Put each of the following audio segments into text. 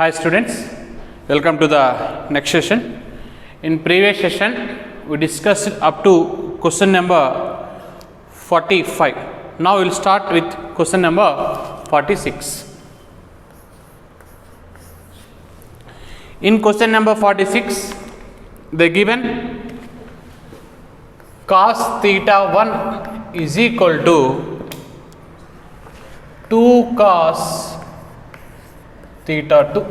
Hi students, welcome to the next session. In previous session we discussed up to question number 45. Now we will start with question number 46. In question number 46 they given cos theta 1 is equal to 2 cos theta 2.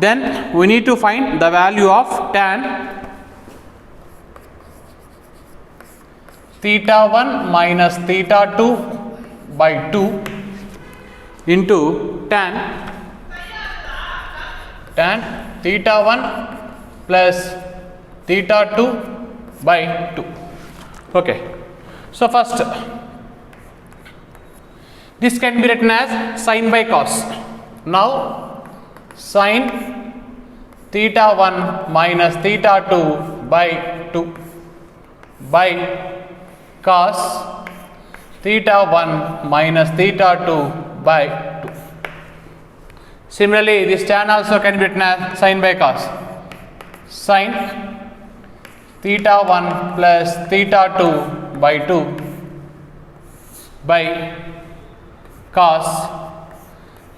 Then we need to find the value of tan theta 1 minus theta 2 by 2 into tan theta 1 plus theta 2 by 2. Okay. So first this can be written as sin by cos. Now sin theta 1 minus theta 2 by 2 by cos theta 1 minus theta 2 by 2. Similarly, this tan also can be written as sin by cos. Sin theta 1 plus theta 2 by 2 by cos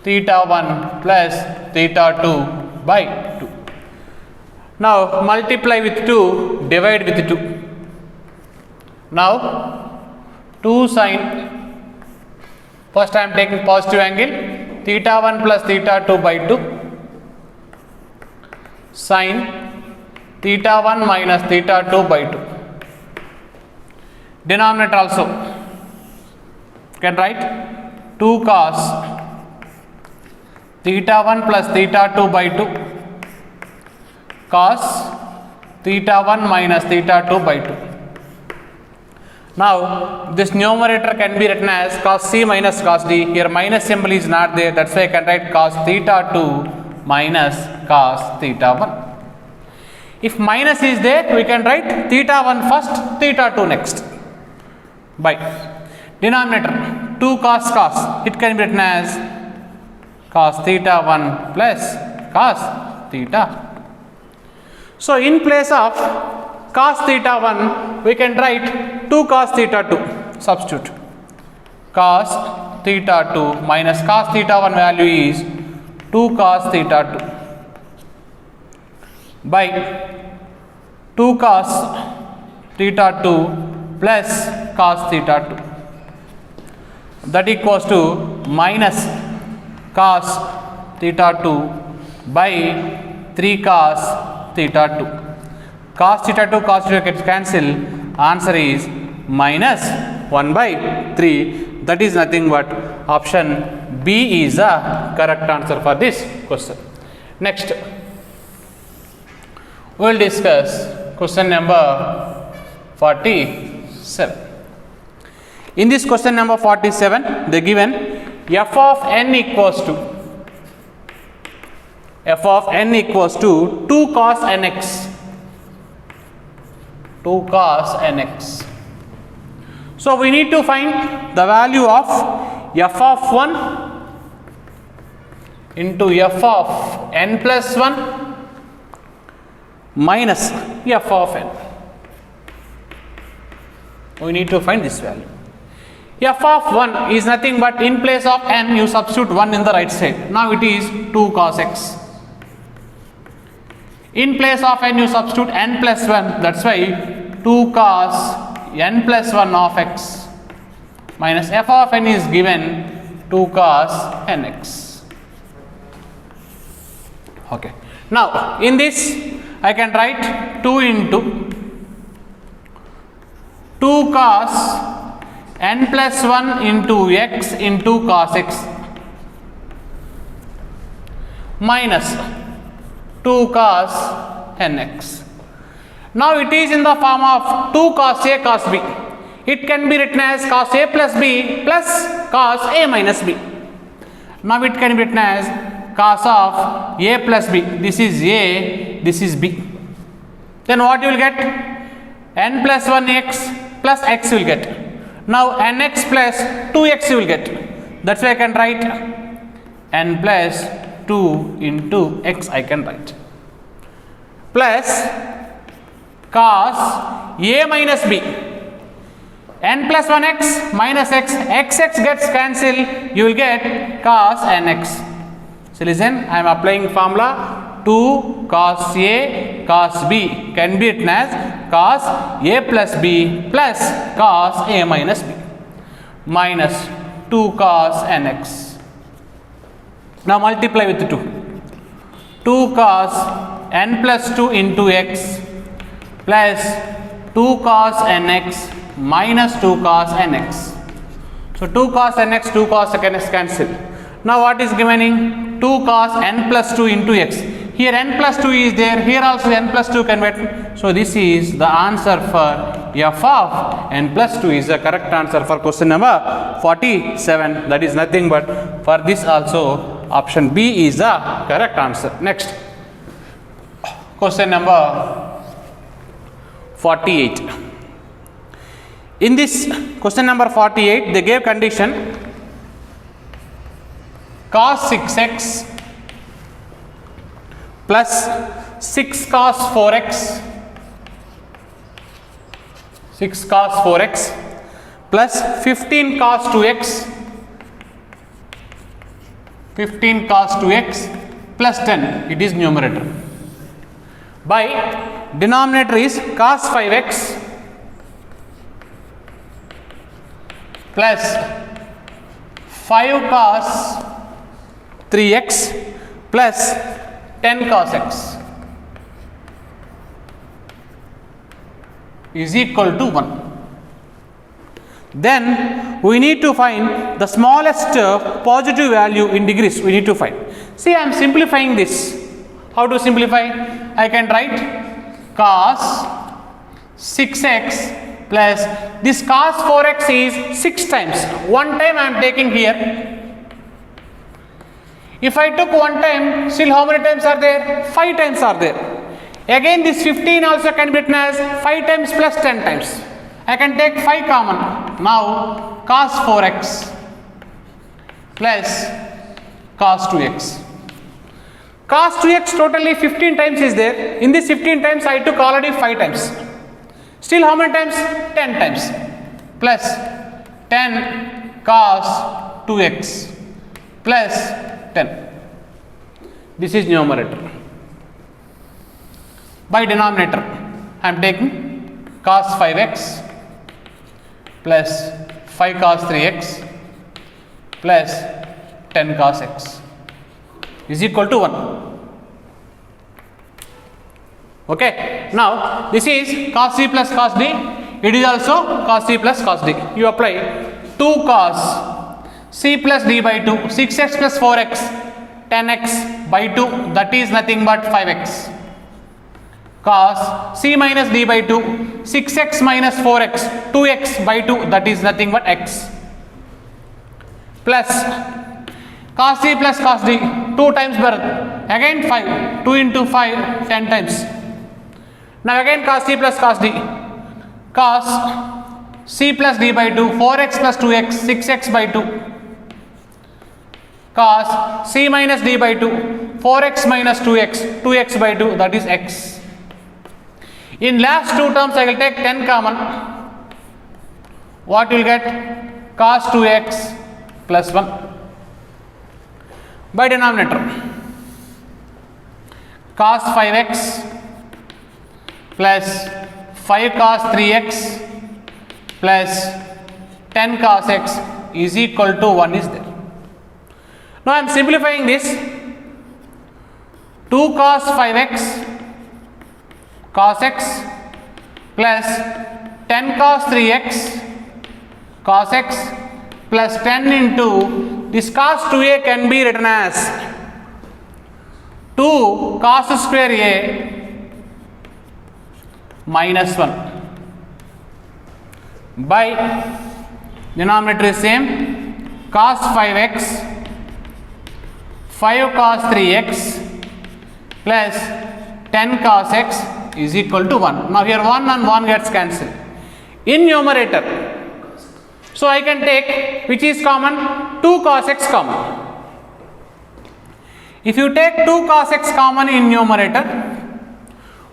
theta 1 plus theta 2 by 2. Now multiply with 2, divide with 2. Now 2 sin, first I am taking positive angle, theta 1 plus theta 2 by 2 sin theta 1 minus theta 2 by 2. Denominator also can write 2 cos theta 1 plus theta 2 by 2 cos theta 1 minus theta 2 by 2. Now this numerator can be written as cos c minus cos d. Here minus symbol is not there, that's why I can write cos theta 2 minus cos theta 1. If minus is there, we can write theta 1 first, theta 2 next by denominator 2 cos cos, it can be written as cos theta 1 plus cos theta. So in place of cos theta 1 we can write 2 cos theta 2, substitute cos theta 2 minus cos theta 1 value is 2 cos theta 2 by 2 cos theta 2 plus cos theta 2, that equals to minus cos theta 2 by 3 cos theta 2. Cos theta 2 cos theta gets cancelled, answer is minus 1 by 3. That is nothing but option B is the correct answer for this question. Next we will discuss question number 47. In this question number 47 they given f of n equals to 2 cos nx, 2 cos nx. So we need to find the value of f of 1 into f of n plus 1 minus f of n. We need to find this value. F of 1 is nothing but in place of n you substitute 1 in the right side. Now it is 2 cos x. In place of n you substitute n plus 1, that's why 2 cos n plus 1 of x minus f of n is given 2 cos nx. Okay. Now in this I can write 2 into 2 cos n plus 1 into x into cos x minus 2 cos nx. Now it is in the form of 2 cos a cos b. It can be written as cos a plus b plus cos a minus b. Now it can be written as cos of a plus b. This is a, this is b. Then what you will get? N plus 1 x plus x will get. Now nx plus 2x you will get. That's why I can write n plus 2 into x I can write. Plus cos a minus b. N plus 1x minus x. X gets cancelled. You will get cos nx. So listen, I am applying formula 2 cos a cos b can be written as cos a plus b plus cos a minus b minus 2 cos nx. Now multiply with 2. 2 cos n plus 2 into x plus 2 cos nx minus 2 cos nx. So 2 cos nx, 2 cos nx cancel. Now what is remaining? 2 cos n plus 2 into x. Here n plus 2 is there, here also n plus 2 can be written. So this is the answer for f of n plus 2 is the correct answer for question number 47. That is nothing but for this also option B is the correct answer. Next, question number 48. In this question number 48, they gave condition cos 6x plus 6 cos 4x, 6 cos 4x plus 15 cos 2x, 15 cos 2x plus 10, it is numerator. By denominator is cos 5x plus 5 cos 3x plus 10 cos x is equal to 1. Then we need to find the smallest positive value in degrees. We need to find. See, I am simplifying this. How to simplify? I can write cos 6x plus this cos 4x is 6 times. One time I am taking here. If I took one time, still how many times are there? 5 times are there. Again this 15 also can be written as 5 times plus 10 times. I can take 5 common. Now cos 4x plus cos 2x. Cos 2x totally 15 times is there. In this 15 times I took already 5 times. Still how many times? 10 times. Plus 10 cos 2x plus 10. This is numerator. By denominator, I am taking cos 5x plus 5 cos 3x plus 10 cos x is equal to 1. Okay. Now this is cos c plus cos d. It is also cos c plus cos d. You apply 2 cos c plus d by 2, 6x plus 4x, 10x by 2, that is nothing but 5x. Cos c minus d by 2, 6x minus 4x, 2x by 2, that is nothing but x. Plus cos c plus cos d, 2 times birth, again 5, 2 into 5, 10 times. Now again cos c plus cos d, cos c plus d by 2, 4x plus 2x, 6x by 2. Cos c minus d by 2, 4x minus 2x, 2x by 2, that is x. In last 2 terms I will take 10 common. What you will get? Cos 2x plus 1. By denominator, cos 5x plus 5 cos 3x plus 10 cos x is equal to 1 is there. Now I am simplifying this. 2 cos 5x cos x plus 10 cos 3x cos x plus 10 into this cos 2a can be written as 2 cos square a minus 1 by denominator is same, cos 5x 5 cos 3x plus 10 cos x is equal to 1. Now here 1 and 1 gets cancelled. In numerator, so I can take which is common, 2 cos x common. If you take 2 cos x common in numerator,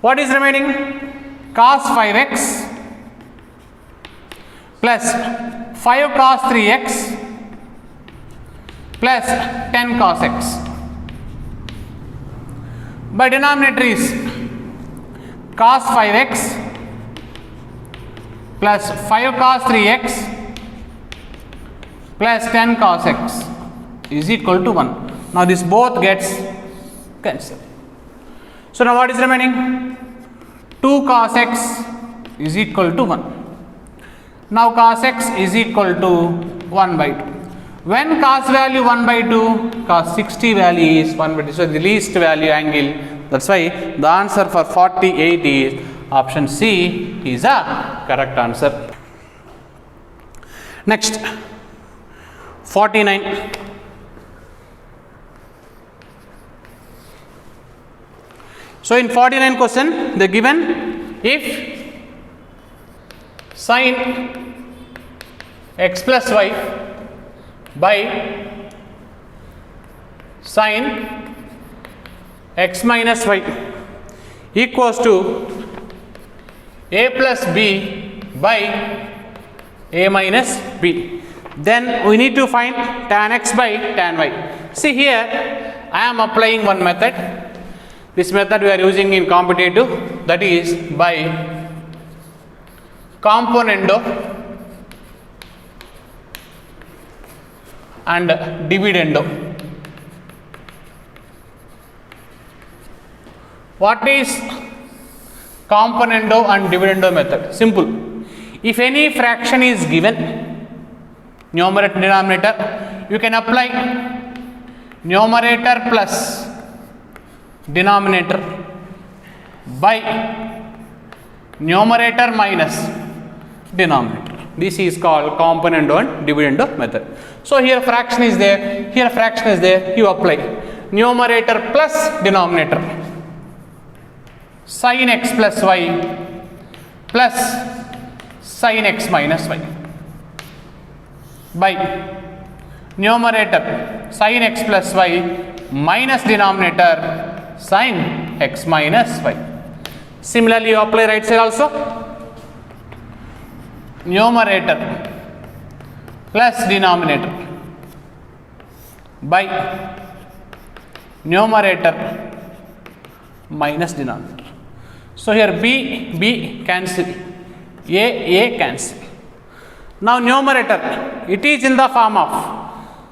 what is remaining? Cos 5x plus 5 cos 3x plus 10 cos x. By denominator is cos 5x plus 5 cos 3x plus 10 cos x is equal to 1. Now this both gets cancelled. So now what is remaining? 2 cos x is equal to 1. Now cos x is equal to 1 by 2. When cos value 1 by 2, cos 60 value is 1 by 2. So the least value angle. That's why the answer for 48 is option C is a correct answer. Next, 49. So in 49 question, they given if sin x plus y by sin x minus y equals to a plus b by a minus b, then we need to find tan x by tan y. See here, I am applying one method. This method we are using in competitive, that is by componendo and dividendo. What is componendo and dividendo method? Simple. If any fraction is given, numerator denominator, you can apply numerator plus denominator by numerator minus denominator. This is called componendo and dividendo method. So here fraction is there, here fraction is there, you apply numerator plus denominator, sin x plus y plus sin x minus y by numerator sin x plus y minus denominator sin x minus y. Similarly, you apply right side also, numerator plus denominator by numerator minus denominator. So here b cancel, a cancel. Now numerator, it is in the form of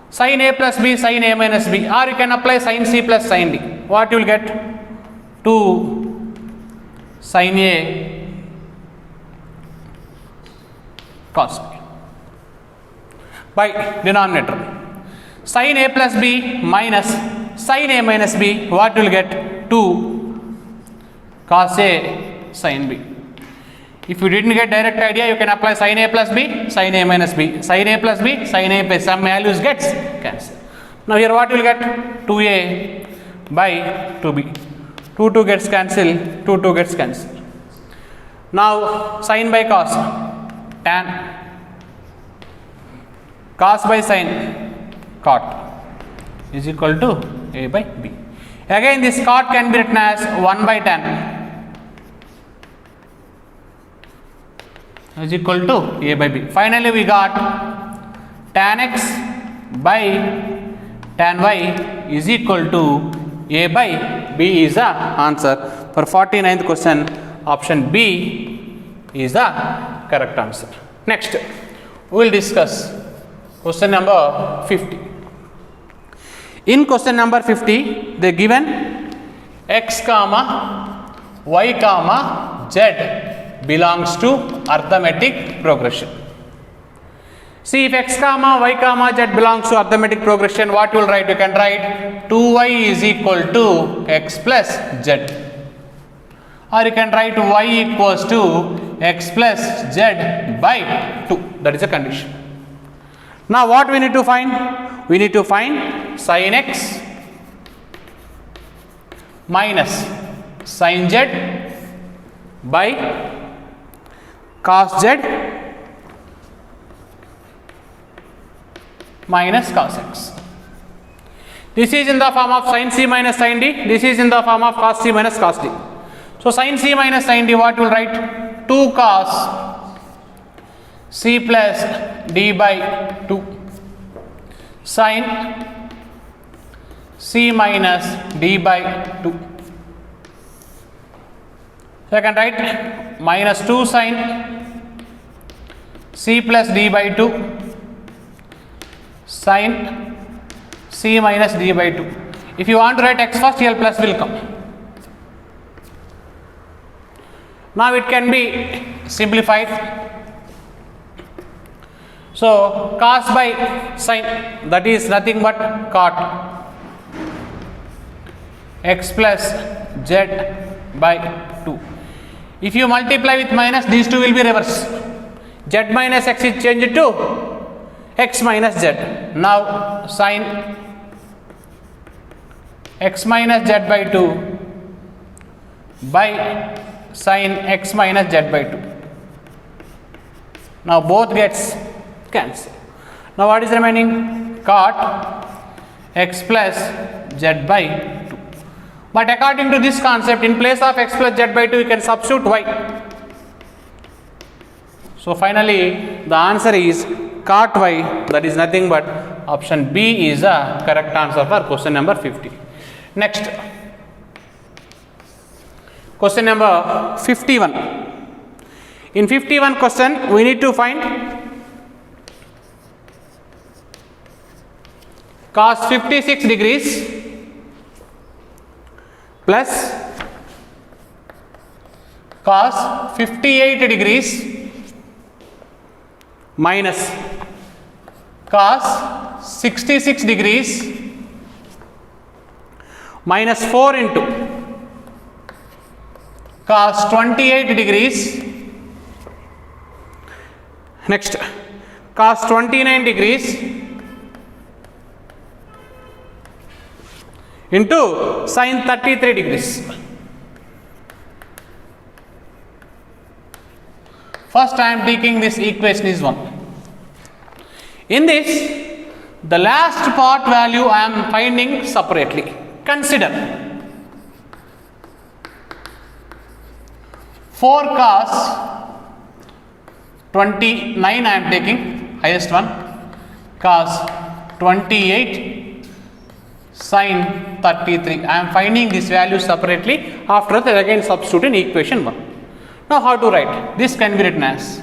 sin a plus b, sin a minus b, or you can apply sin c plus sin d. What you will get? 2 sin a cos b by denominator sin a plus b minus sin a minus b. What you will get? 2 cos a sin b. If you didn't get direct idea, you can apply sin a plus b, sin a minus b, sin a plus b, sin a plus some values gets cancelled. Now here what you will get? 2a by 2b. 2 gets cancelled, 2 gets cancelled. Now sin by cos, tan, cos by sin, cot is equal to a by b. Again this cot can be written as 1 by tan is equal to a by b. Finally we got tan x by tan y is equal to a by b is the answer. For 49th question, option B is the correct answer. Next, we will discuss question number 50. In question number 50, they given x comma y comma z belongs to arithmetic progression. See, if x comma y comma z belongs to arithmetic progression, what you will write? You can write 2y is equal to x plus z, or you can write y equals to x plus z by 2. That is a condition. Now what we need to find? We need to find sin x minus sin z by cos z minus cos x. This is in the form of sin c minus sin d. This is in the form of cos c minus cos d. So sin c minus sin d, what will write? 2 cos c plus d by 2 sin c minus d by 2. So I can write minus 2 sin c plus d by 2 sin c minus d by 2. If you want to write x first, here plus will come. Now it can be simplified. So cos by sin, that is nothing but cot x plus z by 2. If you multiply with minus, these two will be reverse. Z minus x is changed to x minus z. Now sin x minus z by 2 by sin x minus z by 2. Now both gets cancelled. Now what is remaining? Cot x plus z by 2. But according to this concept, in place of x plus z by 2, you can substitute y. So finally the answer is cot y, that is nothing but option B is the correct answer for question number 50. Next, question number 51. In 51 question, we need to find cos 56 degrees plus cos 58 degrees minus cos 66 degrees minus 4 into cos 28 degrees. Next, cos 29 degrees into sin 33 degrees. First I am taking this equation is 1. In this, the last part value I am finding separately. Consider 4 cos 29 I am taking, highest one, cos 28 sin 33. I am finding this value separately. After that, again substitute in equation 1. Now how to write? This can be written as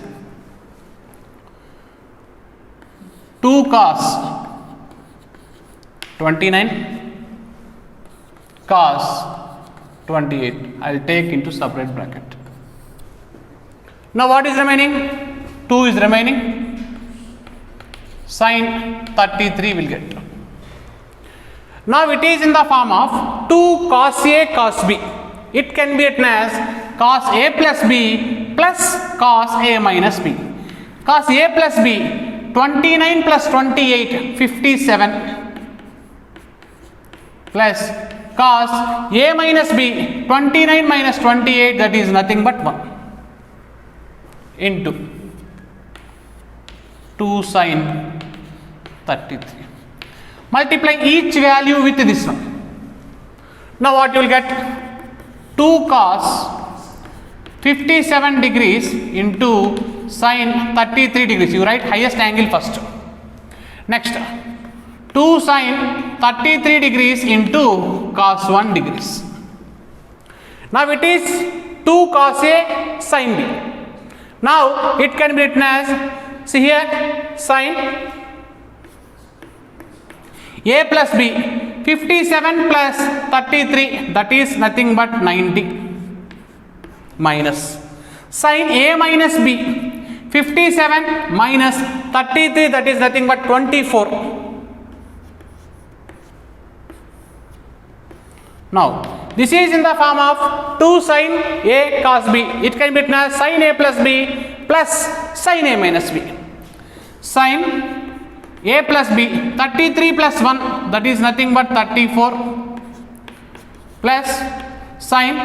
2 cos 29 cos 28. I will take into separate bracket. Now what is remaining? 2 is remaining. Sin 33 will get. Now it is in the form of 2 cos A cos B. It can be written as cos A plus B plus cos A minus B. Cos A plus B, 29 plus 28, 57 plus cos A minus B, 29 minus 28, that is nothing but 1 into 2 sin 33. Multiply each value with this one. Now what you will get? 2 cos 57 degrees into sin 33 degrees. You write highest angle first. Next, 2 sin 33 degrees into cos 1 degrees. Now it is 2 cos A sin B. Now it can be written as, see here, sin A plus B, 57 plus 33, that is nothing but 90 minus sin A minus B, 57 minus 33, that is nothing but 24. Now this is in the form of 2 sin A cos B. It can be written as sin A plus B plus sin A minus B. Sin A plus B, 33 plus 1, that is nothing but 34 plus sin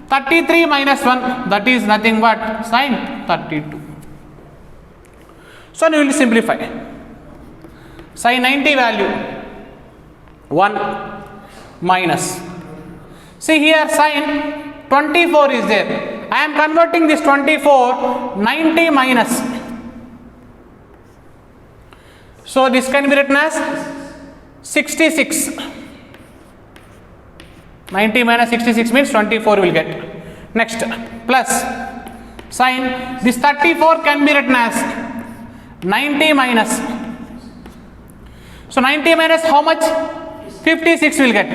33 minus 1, that is nothing but sin 32. So we will simplify. Sin 90 value 1 minus. See here sin 24 is there. I am converting this 24 90 minus. So this can be written as 66. 90 minus 66 means 24 will get. Next plus sin this 34 can be written as 90 minus. So 90 minus how much? 56 will get.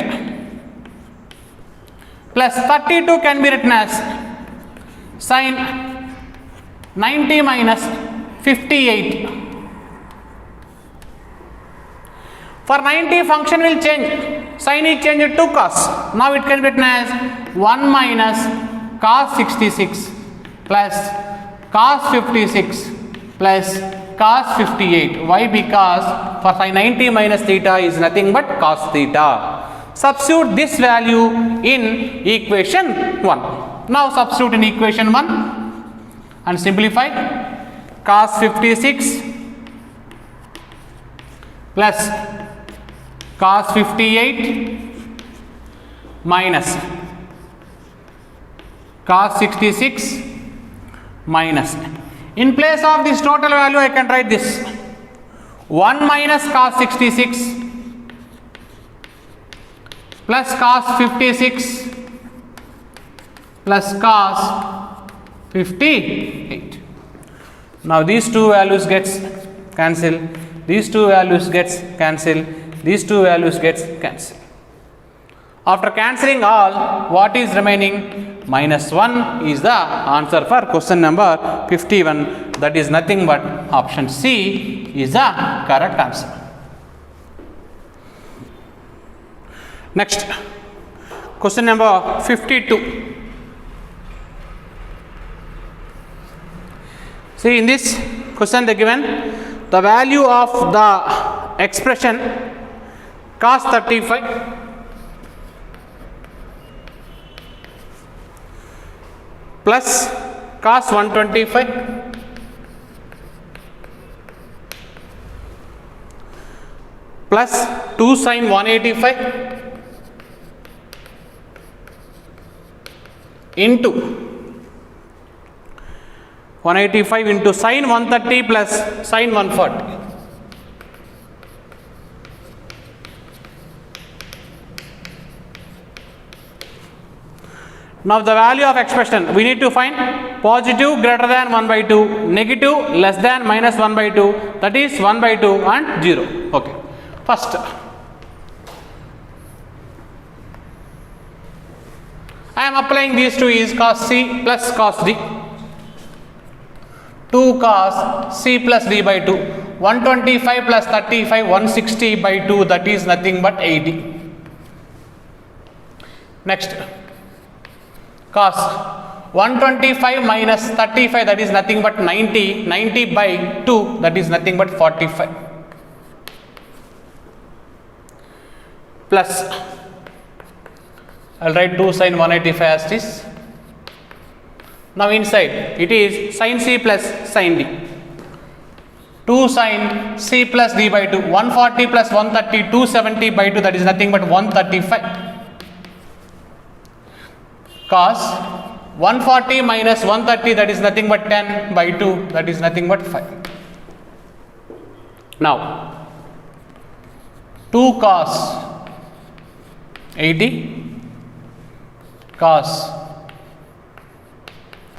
Plus 32 can be written as sin 90 minus 58. For 90 function will change. Sin is changed to cos. Now it can be written as 1 minus cos 66 plus cos 56 plus cos 58. Why? Because for sin 90 minus theta is nothing but cos theta. Substitute this value in equation 1. Now substitute in equation 1 and simplify. Cos 56 plus cos 58 minus cos 66 minus. In place of this total value I can write this 1 minus cos 66 plus cos 56 plus cos 58. Now these two values gets cancelled, these two values gets cancelled, these two values gets cancelled. After cancelling all, what is remaining? Minus 1 is the answer for question number 51. That is nothing but option C is the correct answer. Next, question number 52. See, in this question they given the value of the expression cos 35 plus cos 125 plus 2 sin 185 into 185 into sin 130 plus sin 140. Now the value of expression we need to find positive greater than 1 by 2, negative less than minus 1 by 2, that is 1 by 2 and 0. Okay. First, I am applying these two is cos C plus cos D. 2 cos C plus D by 2, 125 plus 35, 160 by 2, that is nothing but 80. Next, cos 125 minus 35, that is nothing but 90, 90 by 2, that is nothing but 45. Plus, I will write 2 sin 185 as this. Now inside it is sin C plus sin D. 2 sin C plus D by 2, 140 plus 130, 270 by 2, that is nothing but 135. Cos 140 minus 130, that is nothing but 10 by 2, that is nothing but 5. Now 2 cos 80 cos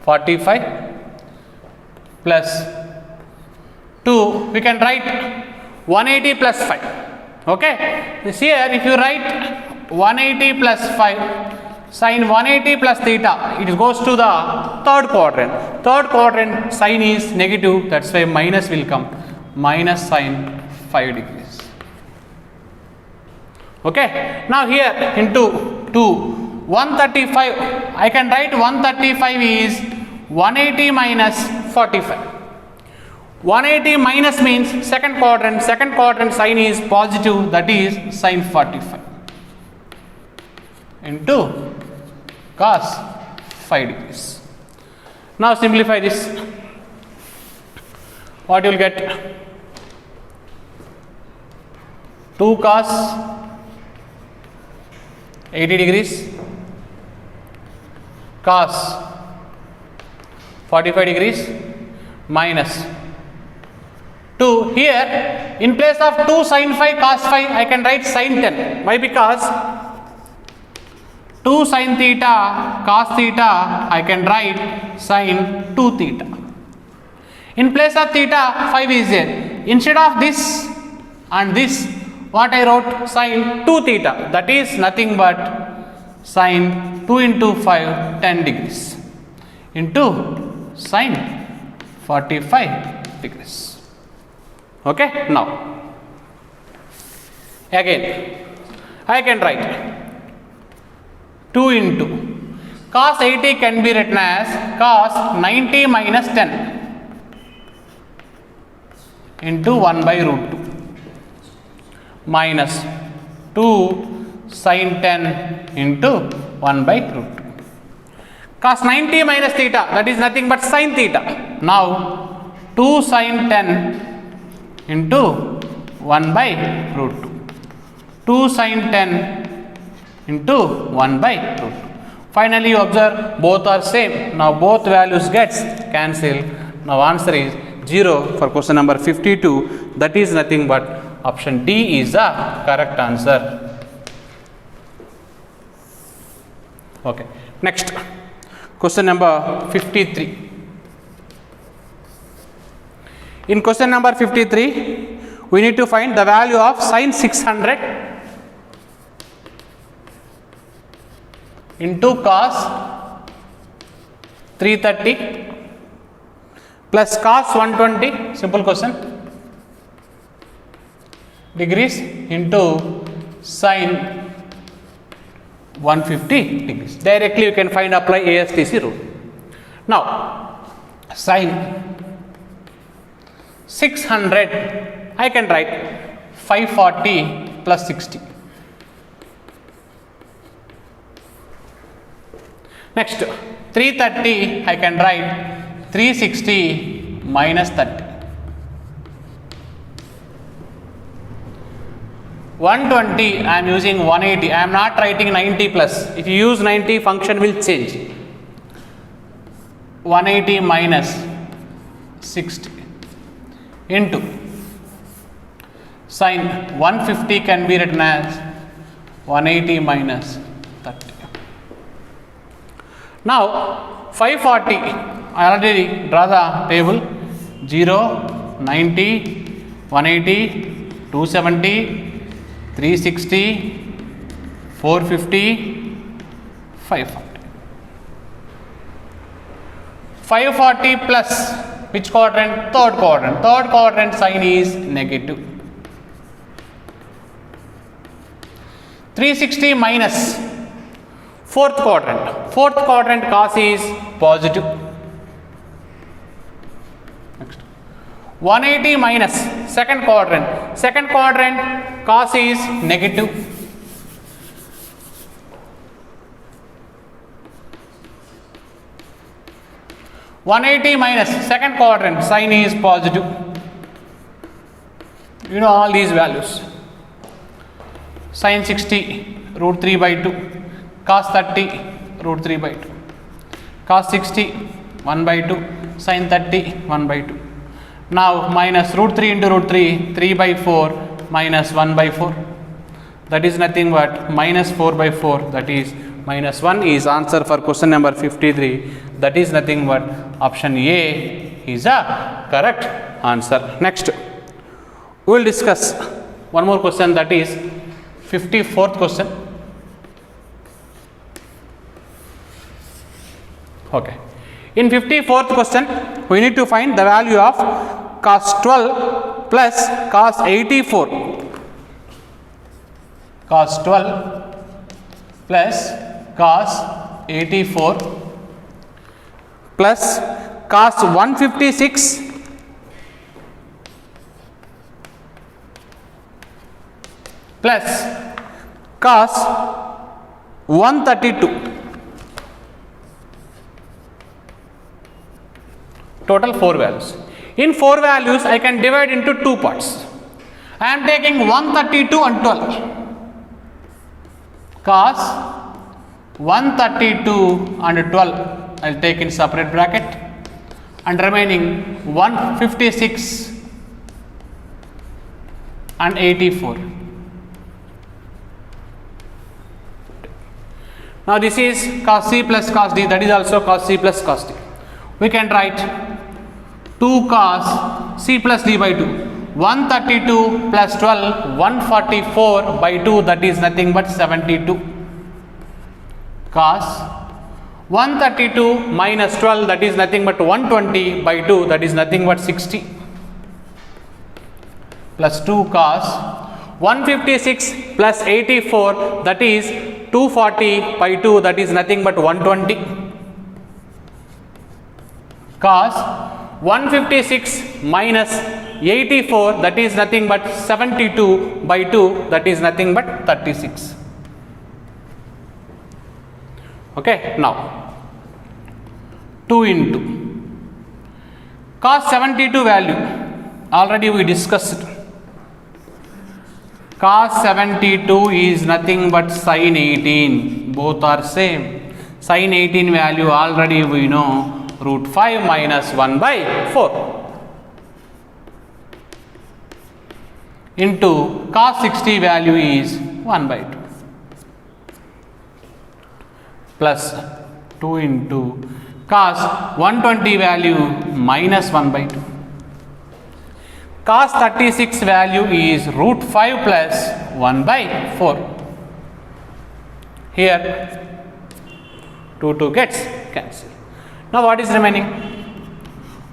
45 plus 2, we can write 180 plus 5. Okay, this here if you write 180 plus 5 sin 180 plus theta, it goes to the third quadrant. Third quadrant sign is negative, that's why minus will come, minus sin 5 degrees. Okay, now here into 2 135, I can write 135 is 180 minus 45. 180 minus means second quadrant sign is positive, that is sin 45 into cos 5 degrees. Now simplify this. What you will get? 2 cos 80 degrees cos 45 degrees minus 2. Here in place of 2 sin phi cos phi I can write sin 10. Why? Because 2 sin theta cos theta I can write sin 2 theta. In place of theta 5 is there. Instead of this and this, what I wrote? Sin 2 theta. That is nothing but sin 2 into 5 10 degrees into sin 45 degrees. Okay, now again I can write 2 into cos 80 can be written as cos 90 minus 10 into 1 by root 2 minus 2 sin 10 into 1 by root 2. Cos 90 minus theta, that is nothing but sin theta. Now 2 sin 10 into 1 by root 2. 2 sin 10 into 1 by root 2. Finally you observe both are same. Now both values gets cancelled. Now answer is 0 for question number 52. That is nothing but option D is the correct answer. Okay, next question number 53. In question number 53 we need to find the value of sin 600 into cos 330 plus cos 120, simple question, degrees into sin 150 degrees. Directly you can find, apply ASTC rule. Now sin 600 I can write 540 plus 60. Next 330 I can write 360 minus 30. 120 I am using 180. I am not writing 90 plus. If you use 90, function will change. 180 minus 60 into sin 150 can be written as 180 minus 30. Now 540 I already draw the table. 0, 90, 180, 270, 360, 450, 540. 540 plus which quadrant? Third quadrant. Third quadrant sign is negative. 360 minus fourth quadrant. Fourth quadrant cos is positive. Next 180 minus second quadrant. Second quadrant cos is negative. (180 minus second quadrant sin is positive. You know all these values. Sin 60 root 3 by 2, cos 30 root 3 by 2, cos 60 1 by 2, sin 30 1 by 2. Now minus root 3 into root 3, 3 by 4 minus 1 by 4. That is nothing but minus 4 by 4, that is minus 1 is answer for question number 53. That is nothing but option A is a correct answer. Next we will discuss one more question, that is 54th question. Okay. In 54th question we need to find the value of cos 12 plus cos 84. Cos 12 plus cos 84 plus cos 156 plus cos 132. Total 4 values. In 4 values I can divide into 2 parts. I am taking 132 and 12. cos 132 and 12, I will take in separate bracket, and remaining 156 and 84. Now this is cos C plus cos D, that is also cos C plus cos D. We can write 2 cos C plus D by 2. 132 plus 12, 144 by 2, that is nothing but 72. Cos 132 minus 12, that is nothing but 120 by 2, that is nothing but 60. Plus 2 cos 156 plus 84, that is 240 by 2, that is nothing but 120. Cos 156 minus 84, that is nothing but 72 by 2, that is nothing but 36. Okay, now 2 into cos 72 value, already we discussed it. Cos 72 is nothing but sin 18, both are same. Sin 18 value already we know, root 5 minus 1 by 4 into cos 60 value is 1 by 2 plus 2 into cos 120 value minus 1 by 2. Cos 36 value is root 5 plus 1 by 4. Here 2 gets cancelled. Now what is remaining?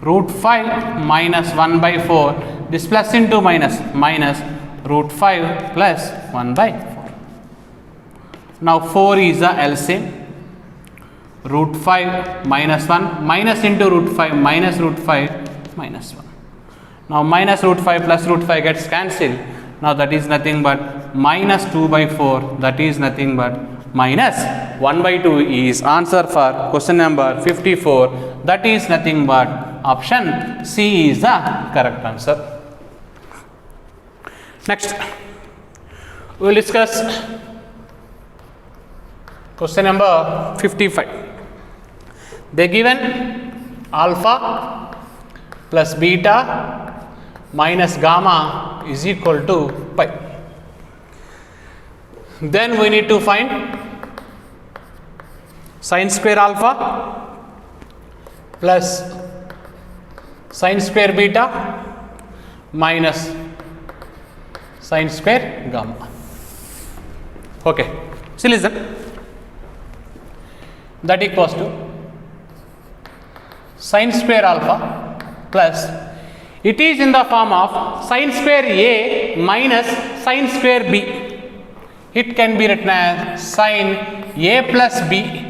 Root 5 minus 1 by 4, this plus into minus, minus root 5 plus 1 by 4. Now 4 is the LCM. Root 5 minus 1, minus into root 5, minus root 5, minus 1. Now minus root 5 plus root 5 gets cancelled. Now that is nothing but minus 2 by 4, that is nothing but minus 1 by 2 is answer for question number 54. That is nothing but option C is the correct answer. Next, we will discuss question number 55. They given alpha plus beta minus gamma is equal to pi. Then we need to find sin square alpha plus sin square beta minus sin square gamma. Okay, so listen, that equals to sin square alpha plus, it is in the form of sin square A minus sin square B. It can be written as sin A plus B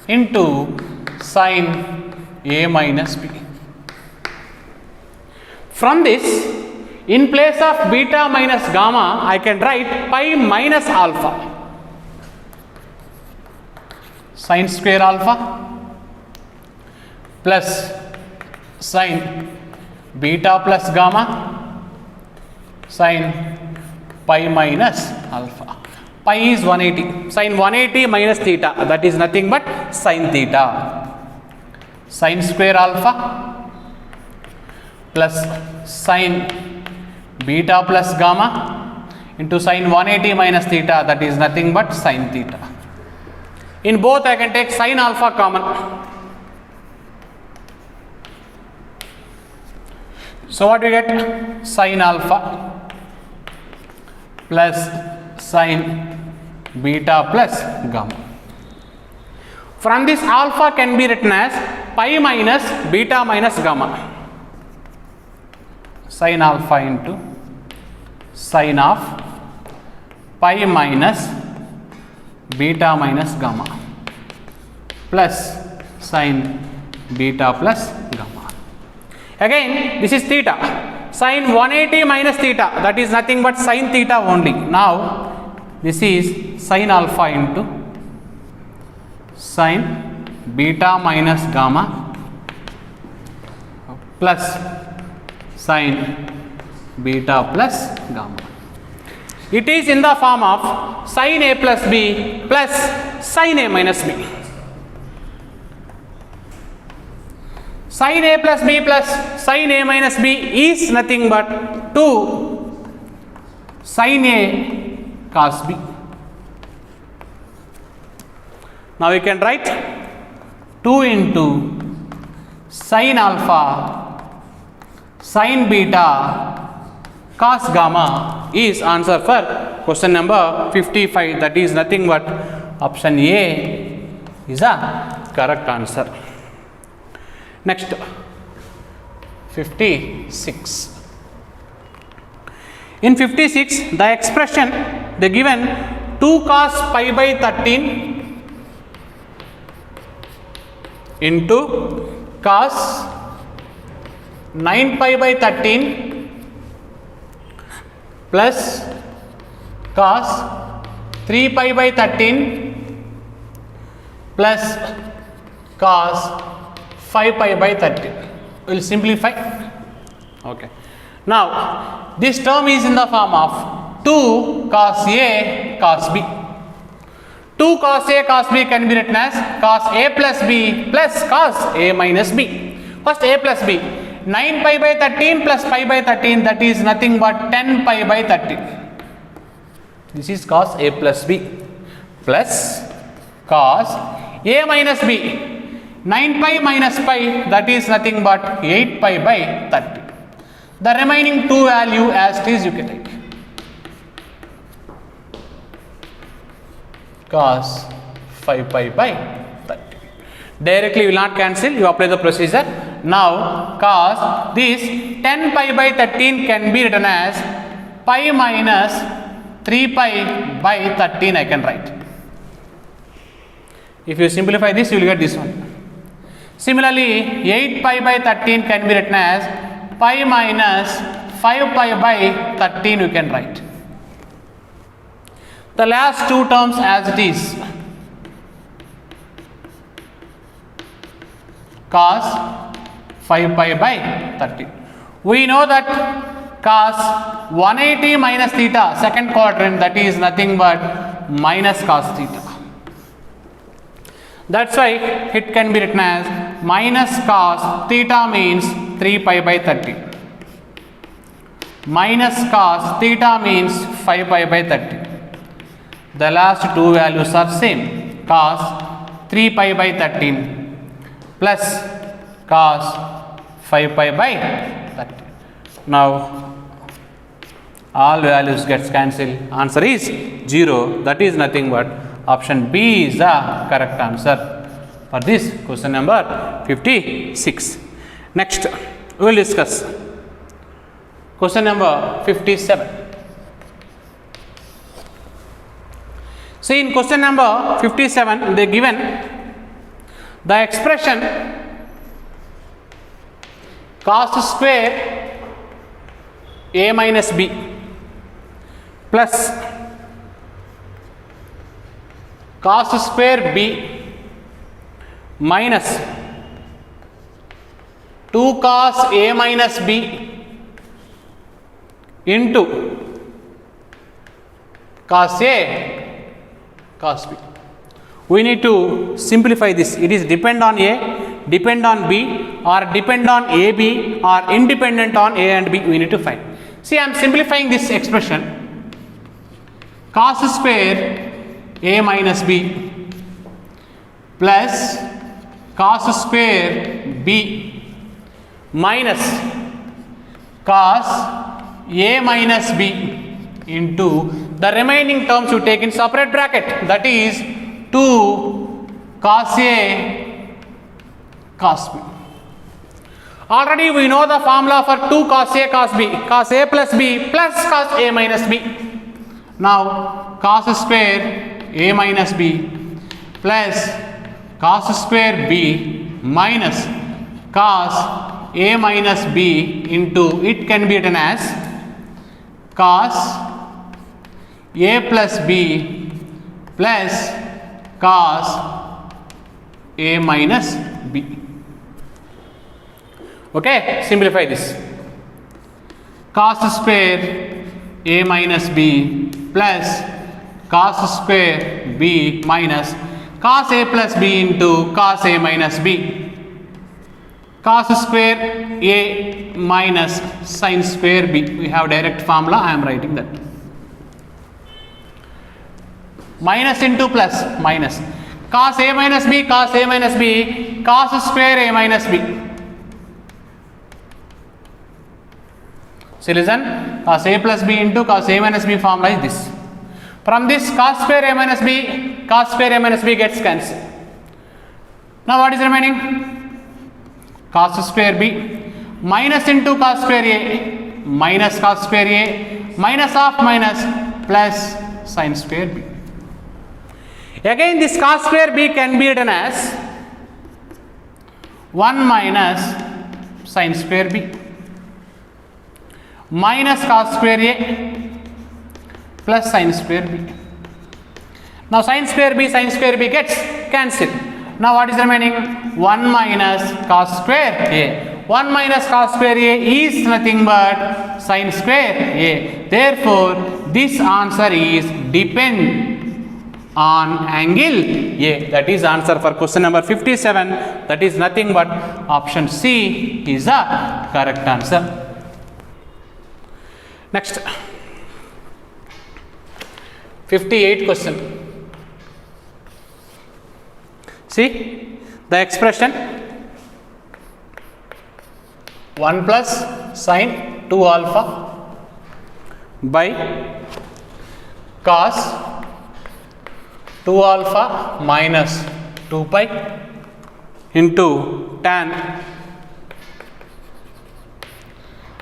into sin A minus B. From this, in place of beta minus gamma, I can write pi minus alpha. Sin square alpha plus sin beta plus gamma sin pi minus alpha. Pi is 180. Sin 180 minus theta, that is nothing but sin theta. Sin square alpha plus sin beta plus gamma into sin 180 minus theta, that is nothing but sin theta. In both I can take sin alpha common. So what we get? Sin alpha plus sin beta plus gamma. From this, alpha can be written as pi minus beta minus gamma. Sin alpha into sin of pi minus beta minus gamma plus sin beta plus gamma. Again, this is theta. Sin 180 minus theta, that is nothing but sin theta only. Now, this is sin alpha into sin beta minus gamma plus sin beta plus gamma. It is in the form of sin A plus B plus sin A minus B. Sin A plus B plus sin A minus B is nothing but 2 sin A cos B. Now we can write 2 into sin alpha sin beta cos gamma is answer for question number 55. That is nothing but option A is a correct answer. Next, 56. In 56, the expression they given 2 cos pi by 13 into cos 9 pi by 13 plus cos 3 pi by 13 plus cos 5 pi by 13. We will simplify. Okay. Now, this term is in the form of 2 cos A cos B. 2 cos A cos B can be written as cos A plus B plus cos A minus B. First A plus B. 9 pi by 13 plus pi by 13, that is nothing but 10 pi by 13. This is cos A plus B plus cos A minus B. 9 pi minus pi, that is nothing but 8 pi by 30. The remaining two value as it is you can take. Cos 5 pi by 30. Directly will not cancel, you apply the procedure. Now cos this 10 pi by 13 can be written as pi minus 3 pi by 13 I can write. If you simplify this, you will get this one. Similarly, 8 pi by 13 can be written as pi minus 5 pi by 13 you can write. The last two terms as it is. Cos 5 pi by 13. We know that cos 180 minus theta, second quadrant, that is nothing but minus cos theta. That's why it can be written as minus cos theta means 3 pi by 30. Minus cos theta means 5 pi by 30. The last two values are same. Cos 3 pi by 13 plus cos 5 pi by 30. Now all values gets cancelled. Answer is 0. That is nothing but option B is the correct answer for this question number 56. Next, we will discuss question number 57. See, in question number 57, they given the expression cos square A minus B plus cos square B minus 2 cos A minus B into cos A cos B. We need to simplify this. It is depend on A, depend on B, or depend on AB, or independent on A and B. We need to find. See, I am simplifying this expression. Cos square A minus B plus cos square B minus cos A minus B into the remaining terms you take in separate bracket, that is 2 cos A cos B. Already we know the formula for 2 cos A cos B, cos A plus B plus cos A minus B. Now cos square A minus B plus cos square B minus cos A minus B into, it can be written as cos A plus B plus cos A minus B. Okay, simplify this. Cos square A minus B plus cos square b minus cos a plus b into cos a minus b. Cos square a minus sin square b. We have direct formula, I am writing that. Minus into plus minus. Cos a minus b, cos a minus b, cos square a minus b. So listen, cos a plus b into cos a minus b formula is this. From this cos square a minus b, cos square a minus b gets cancelled. Now what is remaining? Cos square b minus into cos square a minus cos square a minus of minus plus sin square b. Again this cos square b can be written as 1 minus sin square b minus cos square a plus sin square b. Now sin square b gets cancelled. Now what is remaining? 1 minus cos square a. 1 minus cos square a is nothing but sin square a. Therefore this answer is depend on angle a. That is answer for question number 57. That is nothing but option C is the correct answer. Next 58 question. See the expression 1 plus sin 2 alpha by cos 2 alpha minus 2 pi into tan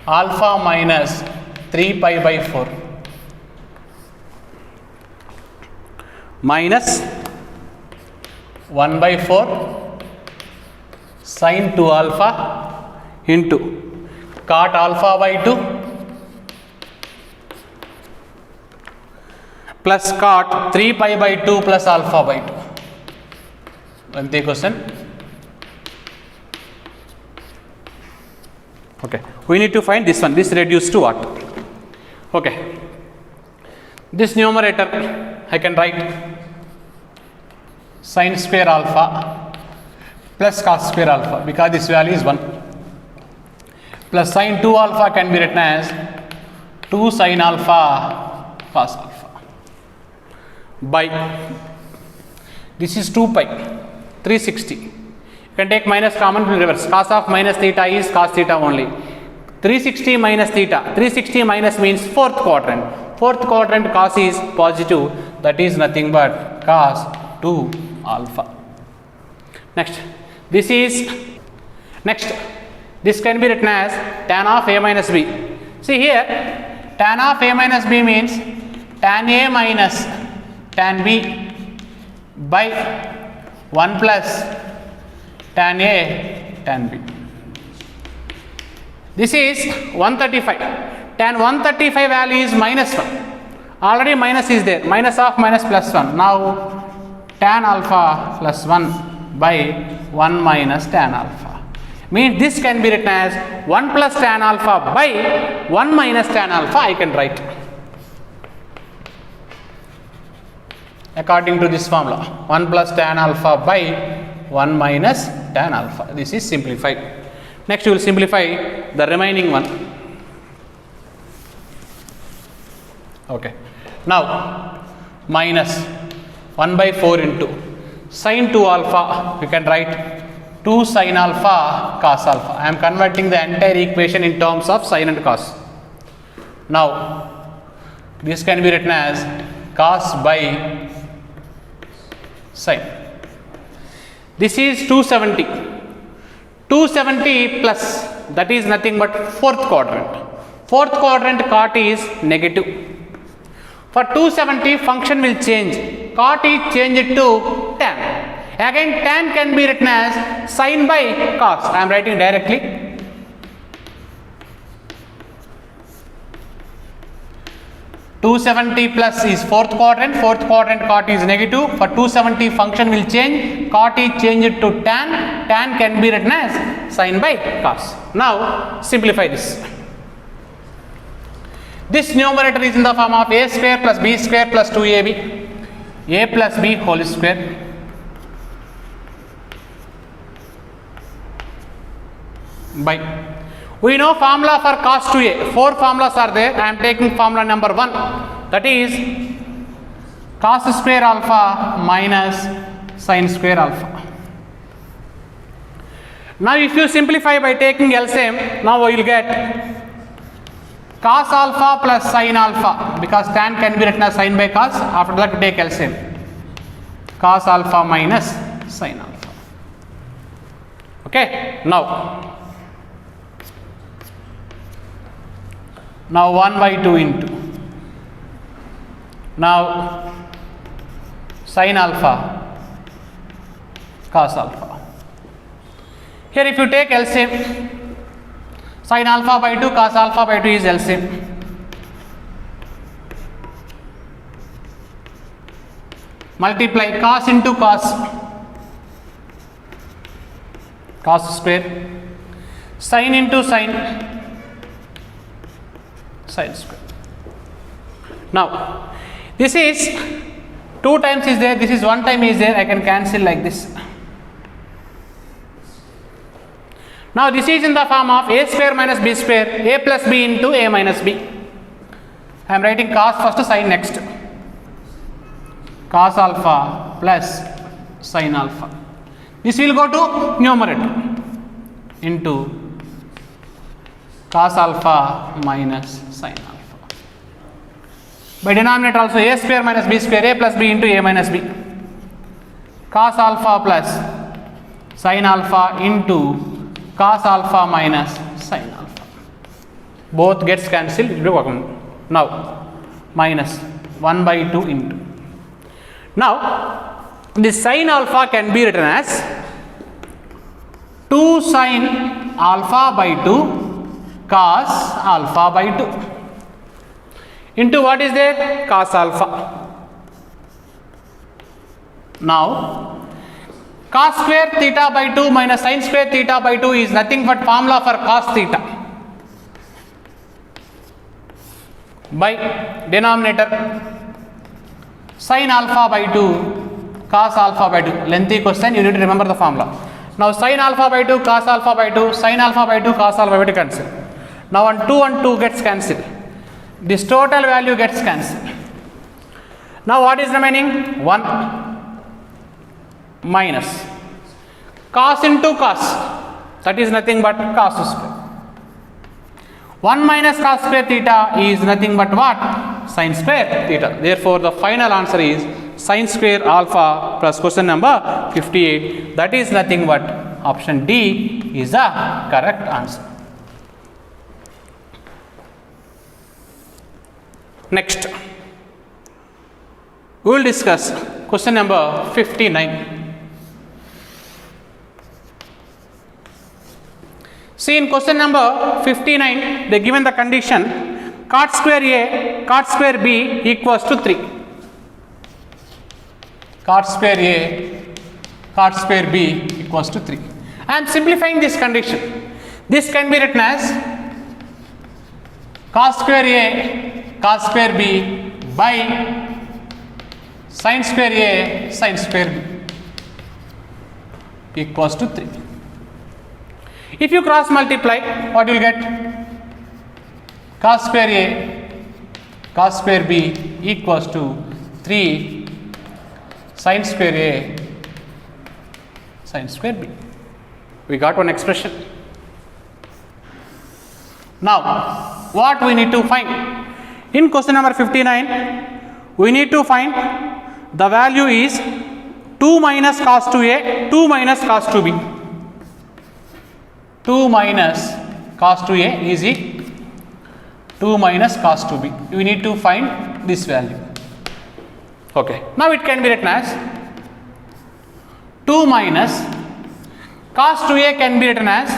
alpha minus 3 pi by 4 minus 1 by 4 sin 2 alpha into cot alpha by 2 plus cot 3 pi by 2 plus alpha by 2. One the question. Okay, we need to find this one. This reduced to what? Okay, this numerator I can write sin square alpha plus cos square alpha because this value is 1 plus sin 2 alpha can be written as 2 sin alpha cos alpha by this is 2 pi 360. You can take minus common will reverse. Cos of minus theta is cos theta only. 360 minus theta. 360 minus means fourth quadrant. Fourth quadrant cos is positive. That is nothing but cos 2 alpha. Next, this can be written as tan of a minus b. See here, tan of a minus b means tan a minus tan b by 1 plus tan a tan b. This is 135. Tan 135 value is minus 1. Already minus is there. Minus of minus plus 1. Now tan alpha plus 1 by 1 minus tan alpha. Means this can be written as 1 plus tan alpha by 1 minus tan alpha I can write. According to this formula. 1 plus tan alpha by 1 minus tan alpha. This is simplified. Next we will simplify the remaining one. Okay. Now minus 1 by 4 into sin 2 alpha you can write 2 sin alpha cos alpha. I am converting the entire equation in terms of sin and cos. Now this can be written as cos by sin. This is 270. 270 plus that is nothing but fourth quadrant. Fourth quadrant cot is negative. For 270 function will change. Cot is changed to tan. Again tan can be written as sin by cos. I am writing directly. (270) plus is fourth quadrant. Fourth quadrant cot is negative. For 270 function will change. Cot is changed to tan. Tan can be written as sin by cos. Now simplify this. This numerator is in the form of a square plus b square plus 2ab, a plus b whole square by, we know formula for cos 2a, 4 formulas are there. I am taking formula number 1, that is cos square alpha minus sin square alpha. Now if you simplify by taking LCM, now we will get cos alpha plus sin alpha, because tan can be written as sin by cos. After that we take LCM, cos alpha minus sin alpha. Okay, now 1 by 2 into, now sin alpha cos alpha. Here if you take LCM, sin alpha by 2 cos alpha by 2 is LCM. Multiply cos into cos square, sin into sin square. Now this is 2 times is there, this is 1 time is there, I can cancel like this. Now this is in the form of a square minus b square, a plus b into a minus b. I am writing cos first, sin next. Cos alpha plus sin alpha. This will go to numerator into cos alpha minus sin alpha. By denominator also a square minus b square, a plus b into a minus b. Cos alpha plus sin alpha into cos alpha minus sin alpha. Both gets cancelled. Now minus 1 by 2 into. Now this sin alpha can be written as 2 sin alpha by 2 cos alpha by 2 into what is there? Cos alpha. Now cos square theta by 2 minus sin square theta by 2 is nothing but formula for cos theta. By denominator sin alpha by 2 cos alpha by 2. Lengthy question, you need to remember the formula. Now sin alpha by 2 cos alpha by 2, sin alpha by 2 cos alpha by 2 cancel. Now on 2 and 2 gets cancelled. This total value gets cancelled. Now what is remaining? 1 minus cos into cos, that is nothing but cos square. 1 minus cos square theta is nothing but what? Sin square theta. Therefore the final answer is sin square alpha plus question number 58. That is nothing but option D is the correct answer. Next we will discuss question number 59. See, in question number 59, they given the condition cot square A, cot square B equals to 3. Cot square A, cot square B equals to 3. I am simplifying this condition. This can be written as cos square A, cos square B by sin square A, sin square B equals to 3. If you cross multiply, what you will get? Cos square A, cos square B equals to 3 sin square A, sin square B. We got one expression. Now, what we need to find? In question number 59, we need to find the value is 2 minus cos 2A, 2 minus cos 2B. 2 minus cos 2A is 2 minus cos 2B. We need to find this value. Okay. Now it can be written as 2 minus cos 2A can be written as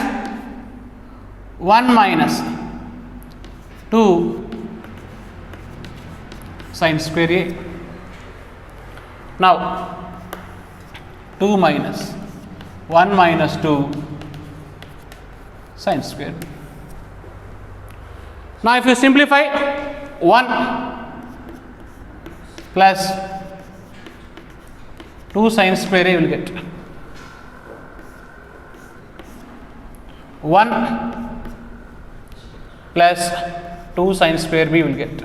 1 minus 2 sin square A. Now 2 minus 1 minus 2 sin square. Now if you simplify, 1 plus 2 sin square A you will get. 1 plus 2 sin square B will get.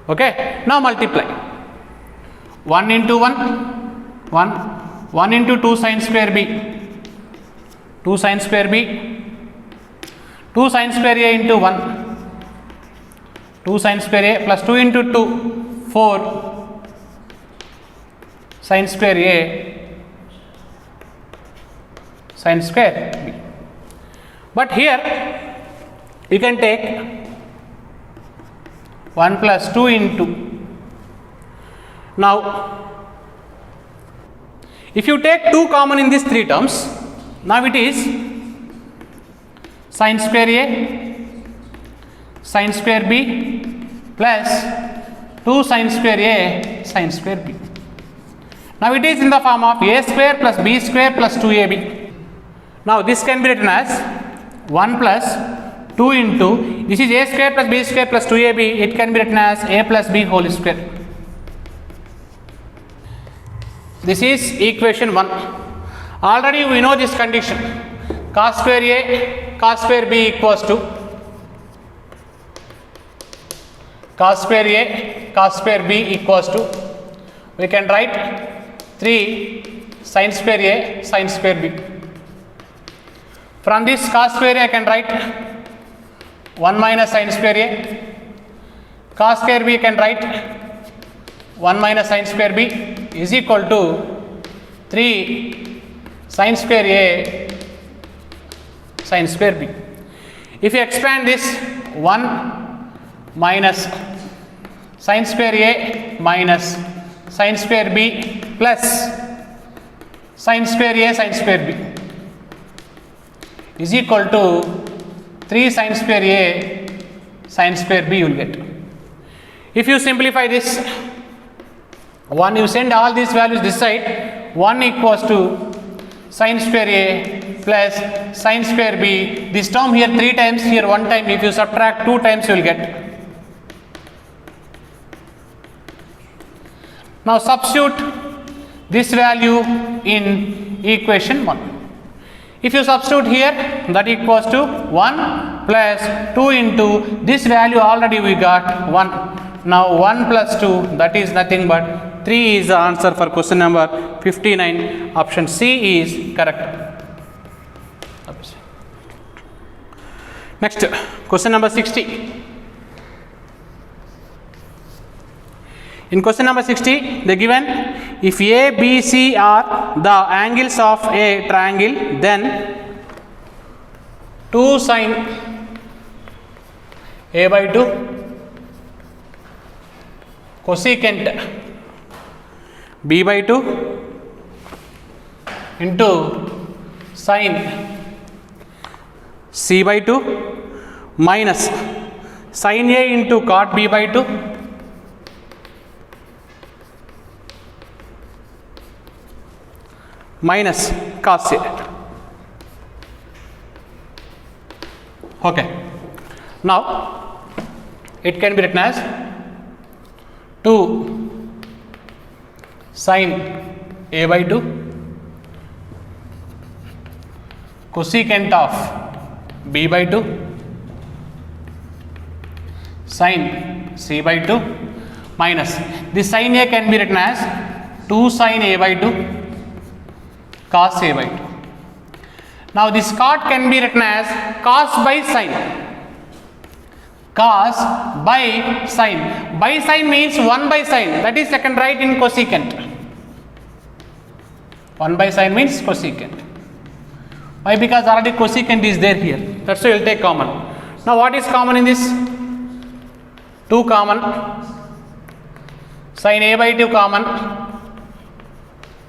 Okay, now multiply. 1 into 1 into 2 sin square B, 2 sin square B, 2 sin square A into 1, 2 sin square A plus 2 into 2, 4 sin square A sin square B. But here you can take 1 plus 2 into. Now if you take 2 common in these 3 terms, now it is sin square A sin square B plus 2 sin square A sin square B. Now it is in the form of A square plus B square plus 2AB. Now this can be written as 1 plus 2 into, this is A square plus B square plus 2AB, it can be written as A plus B whole square. This is equation 1. Already we know this condition, cos square A cos square B equals to cos square A cos square B equals to, we can write 3 sin square A sin square B. From this cos square A I can write 1 minus sin square A, cos square B I can write 1 minus sin square B is equal to 3 sin square A sin square B. If you expand this, 1 minus sin square A minus sin square B plus sin square A sin square B is equal to 3 sin square A sin square B you will get. If you simplify this, 1 you send all these values this side, 1 equals to sin square A plus sin square B, this term here 3 times, here 1 time, if you subtract 2 times you will get. Now substitute this value in equation 1. If you substitute here, that equals to 1 plus 2 into this value already we got 1. Now 1 plus 2, that is nothing but 3 is the answer for question number 59. Option C is correct. Next, question number 60. In question number 60, they given if A, B, C are the angles of a triangle, then 2 sin A by 2 cosecant B by 2 into sin C by 2 minus sin A into cot B by 2 minus cos A. Okay. Now it can be written as 2 sin A by 2 cosecant of B by 2 sin C by 2 minus this sin A can be written as 2 sin A by 2 cos A by 2. Now this cot can be written as cos by sin. Cos by sin. By sin means 1 by sin. That is I can write in cosecant. 1 by sin means cosecant. Why? Because already cosecant is there here. That's why we will take common. Now what is common in this? 2 common. Sin A by 2 common.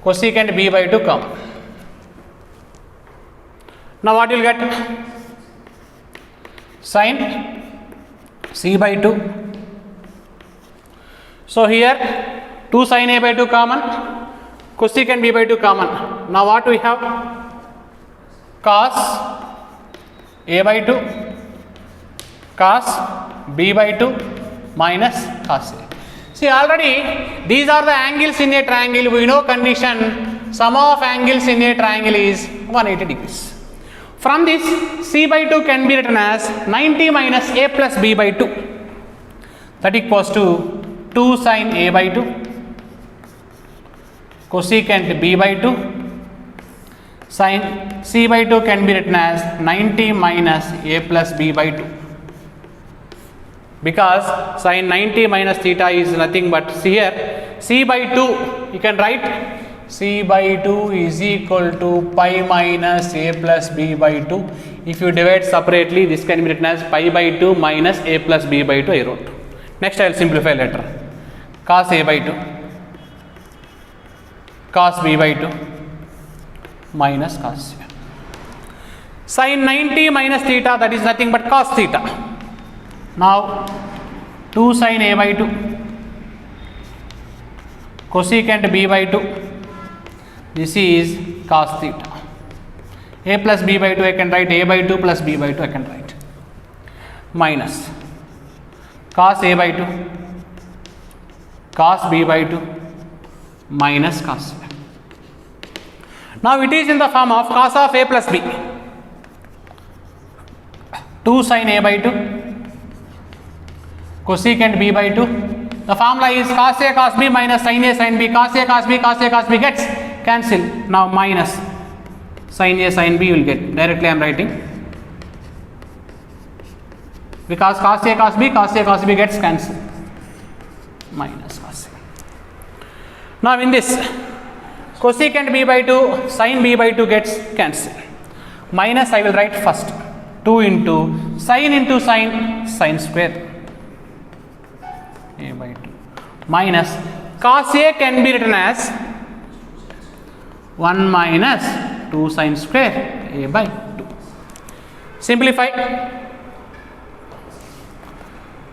Cosecant B by 2 common. Now what you will get? Sin C by 2. So here 2 sin A by 2 common, cosecant B by 2 common. Now what we have? Cos A by 2 cos b by 2 minus cos a. See, already these are the angles in a triangle. We know condition, sum of angles in a triangle is 180 degrees. From this, c by 2 can be written as 90 minus a plus b by 2. That equals to 2 sin a by 2 cosecant b by 2 sin c by 2 can be written as 90 minus a plus b by 2, because sin 90 minus theta is nothing but, see here, c by 2 you can write c by 2 is equal to pi minus a plus b by 2. If you divide separately, this can be written as pi by 2 minus a plus b by 2 I wrote. Next I will simplify later. Cos a by 2 cos b by 2 minus cos a. Sin 90 minus theta, that is nothing but cos theta. Now 2 sin a by 2 cosecant b by 2, this is cos theta. A plus b by 2 I can write, a by 2 plus b by 2 I can write, minus cos a by 2 cos b by 2 minus cos a. Now it is in the form of cos of a plus b. 2 sin a by 2 cosecant b by 2. The formula is cos a cos b minus sin a sin b. Cos a cos b cos a cos b gets cancelled. Now minus sin a sin b will get, directly I am writing, because cos a cos b gets cancelled, minus cos a. Now in this, cosecant b by 2 sin b by 2 gets cancelled, minus I will write first 2 into sin square a by 2 minus cos a can be written as 1 minus 2 sin square a by 2. Simplify.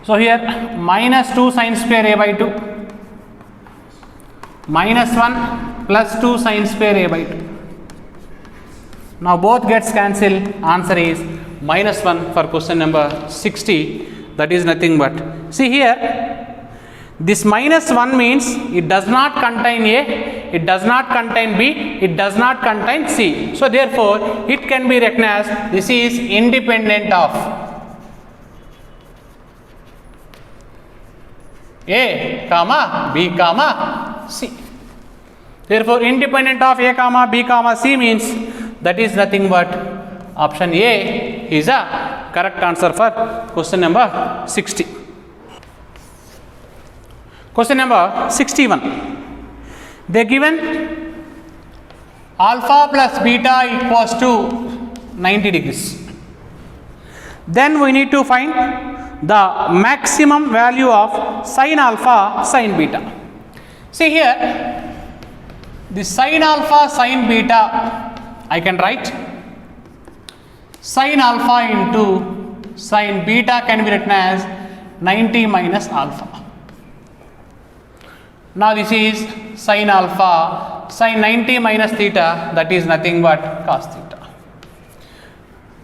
So here minus 2 sin square a by 2 minus 1 plus 2 sin square a by 2. Now both gets cancelled. Answer is minus 1 for question number 60. That is nothing but, see here, this minus 1 means it does not contain A, it does not contain B, it does not contain C. So therefore it can be written as this is independent of A comma B comma C. Therefore independent of A comma B comma C means that is nothing but option A is a correct answer for question number 60. Question number 61. They given alpha plus beta equals to 90 degrees. Then we need to find the maximum value of sin alpha sin beta. See here, the sin alpha sin beta I can write sin alpha into sin beta can be written as 90 minus alpha. Now this is sin alpha sin 90 minus theta, that is nothing but cos theta.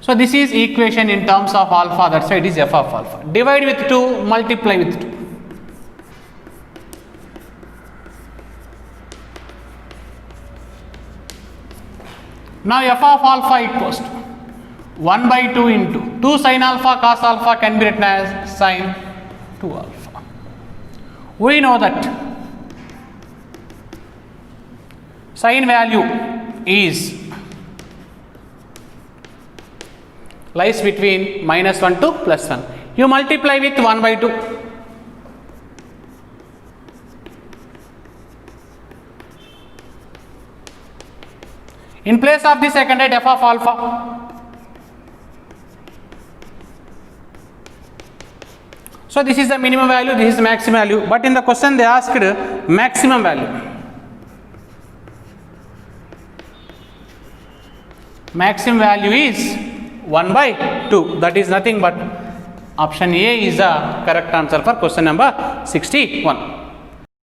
So this is equation in terms of alpha, that's why it is f of alpha. Divide with 2, multiply with 2. Now f of alpha equals to 1 by 2 into 2 sin alpha cos alpha can be written as sin 2 alpha. We know that sin value is lies between minus 1 to plus 1. You multiply with 1 by 2. In place of this I can write f of alpha. So this is the minimum value, this is the maximum value, but in the question they asked maximum value. Maximum value is 1 by 2, that is nothing but option A is the correct answer for question number 61.